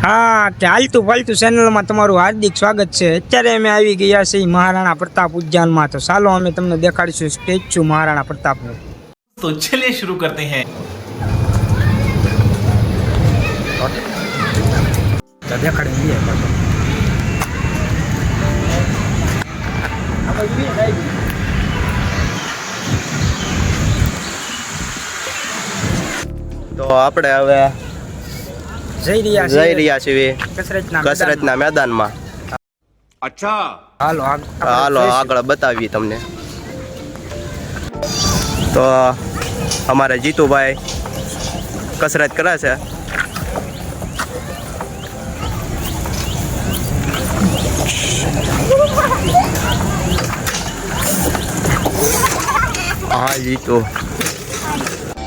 હા કે હાલતું ફાલતું ચેનલમાં તમારું હાર્દિક સ્વાગત છે। અત્યારે અમે આવી ગયા છીએ મહારાણા પ્રતાપ ઉદ્યાનમાં। તો ચાલો અમે તમને દેખાડીશું સ્ટેચ્યુ મહારાણા પ્રતાપનું। तो चलिए शुरू करते हैं। તો દેખાડી દઈએ પાછો। તો આપણે હવે જઈ રહ્યા છીએ કસરતના મેદાનમાં। अच्छा હાલો આગળ બતાવીએ તમને। તો અમારે જીતુભાઈ કસરત કરે છે। हाँ जीतू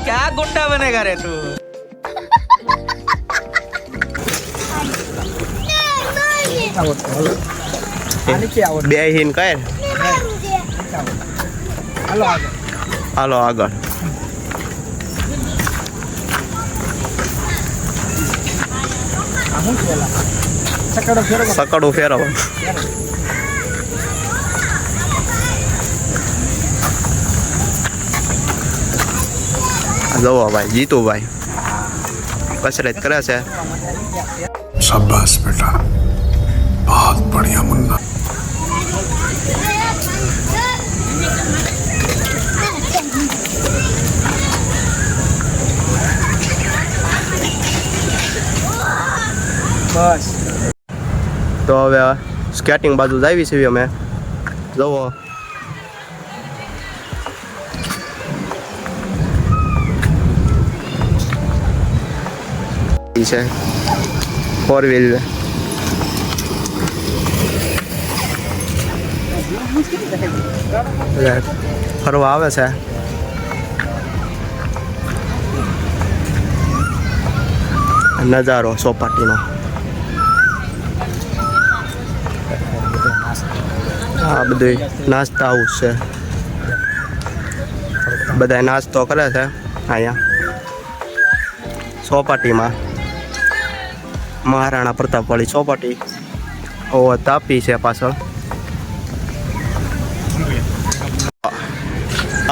क्या गुंडा बनेगा रे तू। બેહીન કર હાલો આગળ। સકડું ફેરવો। જુઓ ભાઈ જીતુભાઈ કસરત કરે છે। शाबाश बेटा, बहुत बढ़िया मुन्ना। બસ તો હવે સ્કેટિંગ બાજુ જ આવી છીએ અમે। જુઓ છે 4 વ્હીલ ફરવા આવે છે। નજારો ચોપાટીનો। આ બધું નાસ્તા હાઉસ છે। બધા નાસ્તો કરે છે અહીંયા ચોપાટીમાં। મહારાણા પ્રતાપવાળી ચોપાટી। ઓ તાપી છે પાછળ।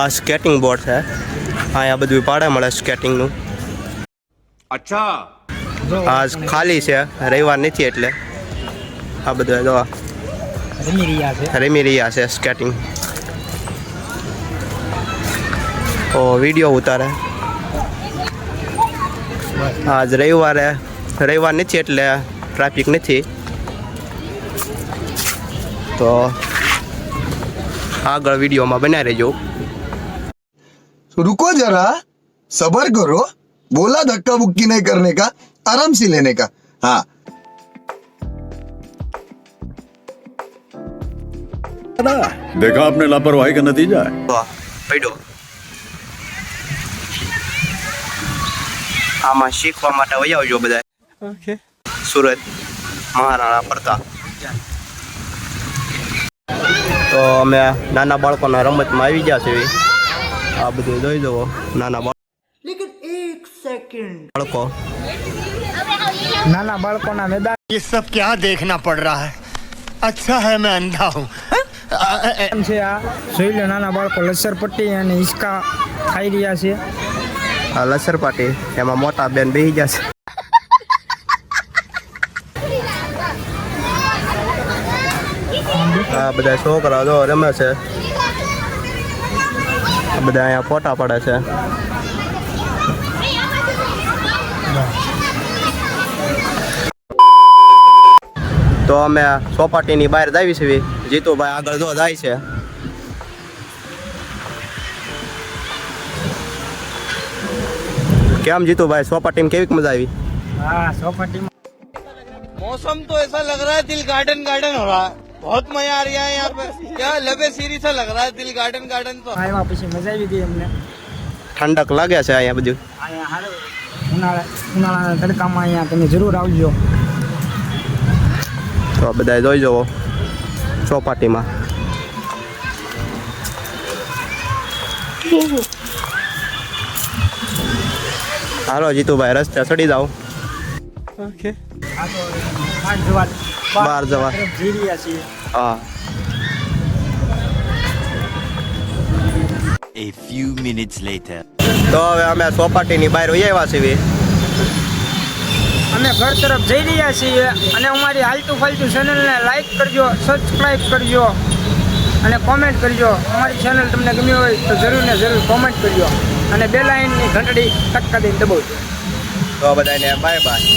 આ સ્કેટિંગ બોર્ડ છે। અહીંયા બધું ભાડે મળે સ્કેટિંગનું। अच्छा આજ ખાલી છે, રવિવાર નથી એટલે આ બધું જો રમી રહ્યા છે સ્કેટિંગ। ઓ વિડીયો ઉતારે। આજ રવિવાર નથી એટલે ટ્રાફિક નથી, તો આગળ વિડીયોમાં બનાવી રહેજો। रुको जरा, सबर करो। बोला धक्का बुक्की नहीं करने का, आराम से लेने का। हाँ देखा आपने लापरवाही का नतीजा है। તો પડ્યો આમાં શીખવા માટે વહી આવજો બધા। સુરત મહારાણા પ્રતાપ। તો અમે નાના બાળકોના રમતમાં આવી ગયા છીએ। આ બધું જોઈ જુઓ નાના નાના બાળકોના મેદાન ये सब क्या देखना पड़ रहा है। अच्छा है मैं अंधा हूँ। છે। આ જોઈ લો નાના બાળકો લસરપટ્ટી અને હિંચકા ખાઈ રહ્યા છે। આ લસરપાટી એમાં મોટા બેન બેસી જશે। આ બધા છોકરા જો રમે છે। આ બધા અહીંયા ફોટા પડે છે। તો અમે ચોપાટીની બહાર આવી છીએ। જીતુભાઈ આગળ જો જાય છે। કેમ જીતુભાઈ ચોપાટીમાં કેવી મજા આવી? હા ચોપાટીમાં मौसम तो ऐसा लग रहा है दिल गार्डन गार्डन हो रहा है। बहुत मजा आ रहा है यहाँ पे। क्या लबे सीरी सा लग रहा है दिल गार्डन गार्डन। तो આવ્યા પછી મજા આવી ગઈ અમને। ઠંડક લાગે છે અહીંયા બધું। અહીંયા હારું ઉનાળાના તડકામાં અહીંયા તમે જરૂર આવજો। તો બધા જોઈ જવો ચોપાટીમાં। હાલો જીતુભાઈ રસ્તે ચડી જાઓ। ઓકે આ તો બહાર જવા બહાર જવા. તરફ જઈ રહ્યા છીએ. હા. A few minutes later. તો હવે અમે ચોપાટીની બહાર વહી આવ્યા છીએ. અમે ઘર તરફ જઈ રહ્યા છીએ અને અમારી હાલતું ફાલતું ચેનલને લાઈક કરજો, સબસ્ક્રાઈબ કરજો અને કોમેન્ટ કરજો. અમારી ચેનલ તમને ગમી હોય તો જરૂર ને જરૂર કોમેન્ટ કરજો અને બેલ આઇકનની ઘંટડી ટક્કા દઈને દબાવજો. તો બધાને બાય બાય.